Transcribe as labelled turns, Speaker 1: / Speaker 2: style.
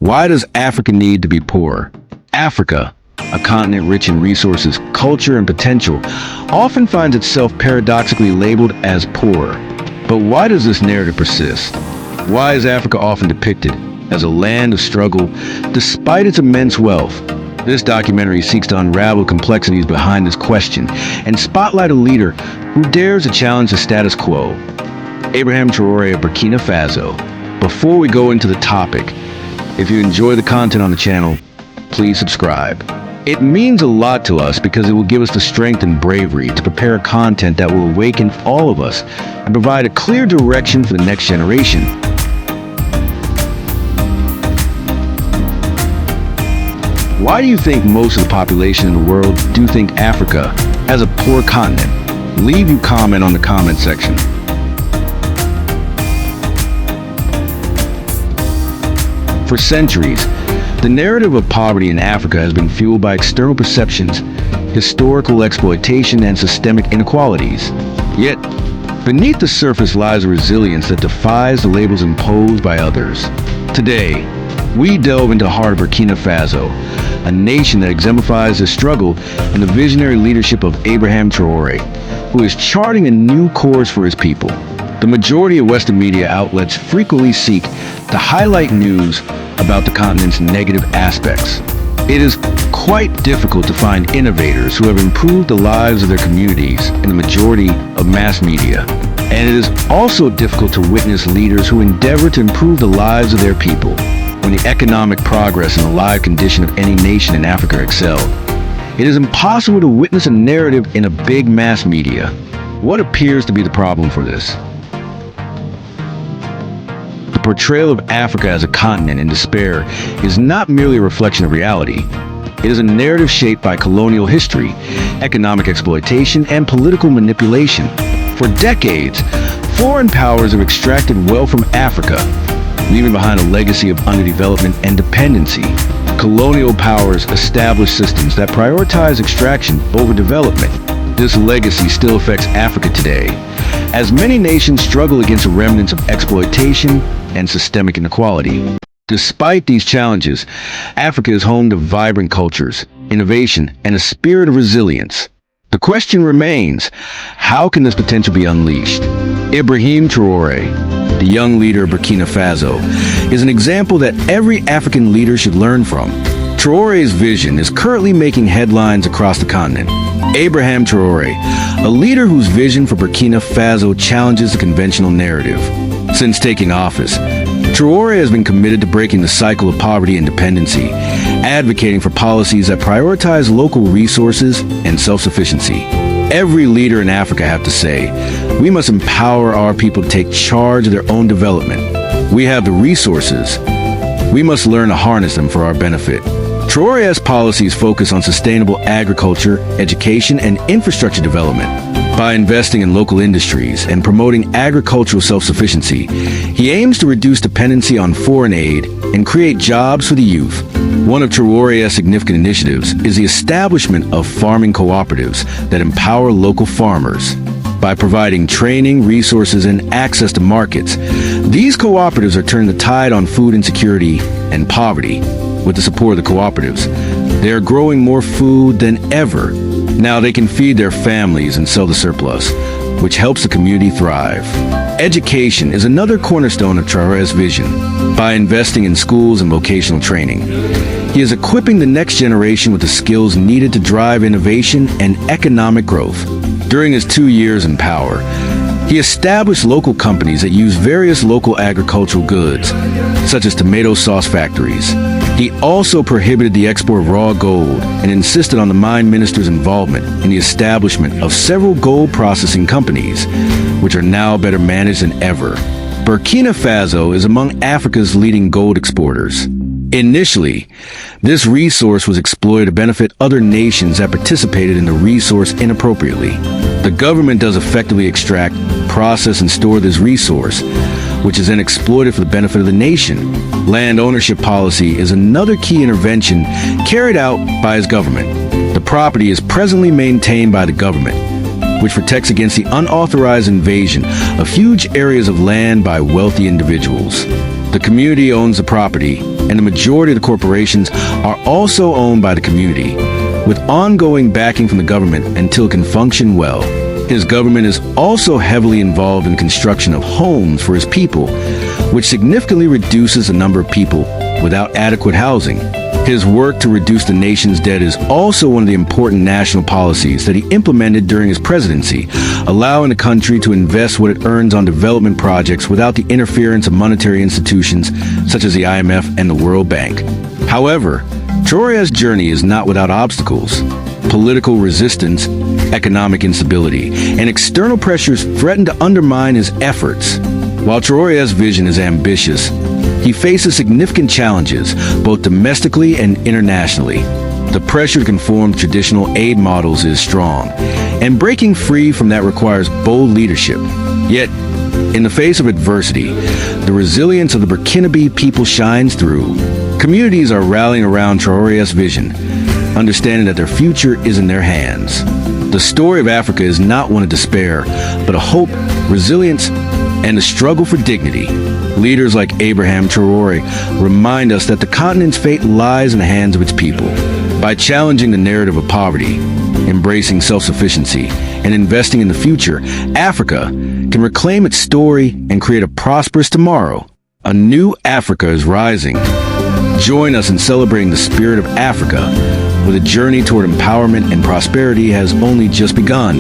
Speaker 1: Why does Africa need to be poor? Africa, a continent rich in resources, culture, and potential, often finds itself paradoxically labeled as poor. But why does this narrative persist? Why is Africa often depicted as a land of struggle despite its immense wealth? This documentary seeks to unravel complexities behind this question and spotlight a leader who dares to challenge the status quo. Abraham Traoré of Burkina Faso. Before we go into the topic, if you enjoy the content on the channel, please subscribe. It means a lot to us because it will give us the strength and bravery to prepare content that will awaken all of us and provide a clear direction for the next generation. Why do you think most of the population in the world do think Africa as a poor continent? Leave your comment on the comment section. For centuries, the narrative of poverty in Africa has been fueled by external perceptions, historical exploitation, and systemic inequalities. Yet, beneath the surface lies a resilience that defies the labels imposed by others. Today, we delve into the heart of Burkina Faso, a nation that exemplifies the struggle and the visionary leadership of Abraham Traoré, who is charting a new course for his people. The majority of Western media outlets frequently seek to highlight news about the continent's negative aspects. It is quite difficult to find innovators who have improved the lives of their communities in the majority of mass media. And it is also difficult to witness leaders who endeavor to improve the lives of their people when the economic progress and the life condition of any nation in Africa excel. It is impossible to witness a narrative in a big mass media. What appears to be the problem for this? The portrayal of Africa as a continent in despair is not merely a reflection of reality. It is a narrative shaped by colonial history, economic exploitation, and political manipulation. For decades, foreign powers have extracted wealth from Africa, leaving behind a legacy of underdevelopment and dependency. Colonial powers established systems that prioritize extraction over development. This legacy still affects Africa today, as many nations struggle against the remnants of exploitation and systemic inequality. Despite these challenges, Africa is home to vibrant cultures, innovation, and a spirit of resilience. The question remains, how can this potential be unleashed? Ibrahim Traoré, the young leader of Burkina Faso, is an example that every African leader should learn from. Traoré's vision is currently making headlines across the continent. Abraham Traoré, a leader whose vision for Burkina Faso challenges the conventional narrative. Since taking office, Traoré has been committed to breaking the cycle of poverty and dependency, advocating for policies that prioritize local resources and self-sufficiency. Every leader in Africa have to say, we must empower our people to take charge of their own development. We have the resources. We must learn to harness them for our benefit. Traoré's policies focus on sustainable agriculture, education, and infrastructure development. By investing in local industries and promoting agricultural self-sufficiency, he aims to reduce dependency on foreign aid and create jobs for the youth. One of Traoré's significant initiatives is the establishment of farming cooperatives that empower local farmers. By providing training, resources, and access to markets, these cooperatives are turning the tide on food insecurity and poverty. With the support of the cooperatives, they are growing more food than ever. Now they can feed their families and sell the surplus, which helps the community thrive. Education is another cornerstone of Traoré's vision. By investing in schools and vocational training, he is equipping the next generation with the skills needed to drive innovation and economic growth. During his 2 years in power, he established local companies that use various local agricultural goods, such as tomato sauce factories. He also prohibited the export of raw gold and insisted on the mine minister's involvement in the establishment of several gold processing companies, which are now better managed than ever. Burkina Faso is among Africa's leading gold exporters. Initially, this resource was exploited to benefit other nations that participated in the resource inappropriately. The government does effectively extract, process, and store this resource, which is then exploited for the benefit of the nation. Land ownership policy is another key intervention carried out by his government. The property is presently maintained by the government, which protects against the unauthorized invasion of huge areas of land by wealthy individuals. The community owns the property, and the majority of the corporations are also owned by the community, with ongoing backing from the government until it can function well. His government is also heavily involved in construction of homes for his people, which significantly reduces the number of people without adequate housing. His work to reduce the nation's debt is also one of the important national policies that he implemented during his presidency, allowing the country to invest what it earns on development projects without the interference of monetary institutions such as the IMF and the World Bank. However, Traoré's journey is not without obstacles. Political resistance, economic instability, and external pressures threaten to undermine his efforts. While Traoré's vision is ambitious, he faces significant challenges, both domestically and internationally. The pressure to conform to traditional aid models is strong, and breaking free from that requires bold leadership. Yet, in the face of adversity, the resilience of the Burkinabe people shines through. Communities are rallying around Traoré's vision, understanding that their future is in their hands. The story of Africa is not one of despair, but a hope, resilience, and a struggle for dignity. Leaders like Abraham Traoré remind us that the continent's fate lies in the hands of its people. By challenging the narrative of poverty, embracing self-sufficiency, and investing in the future, Africa can reclaim its story and create a prosperous tomorrow. A new Africa is rising. Join us in celebrating the spirit of Africa, where the journey toward empowerment and prosperity has only just begun.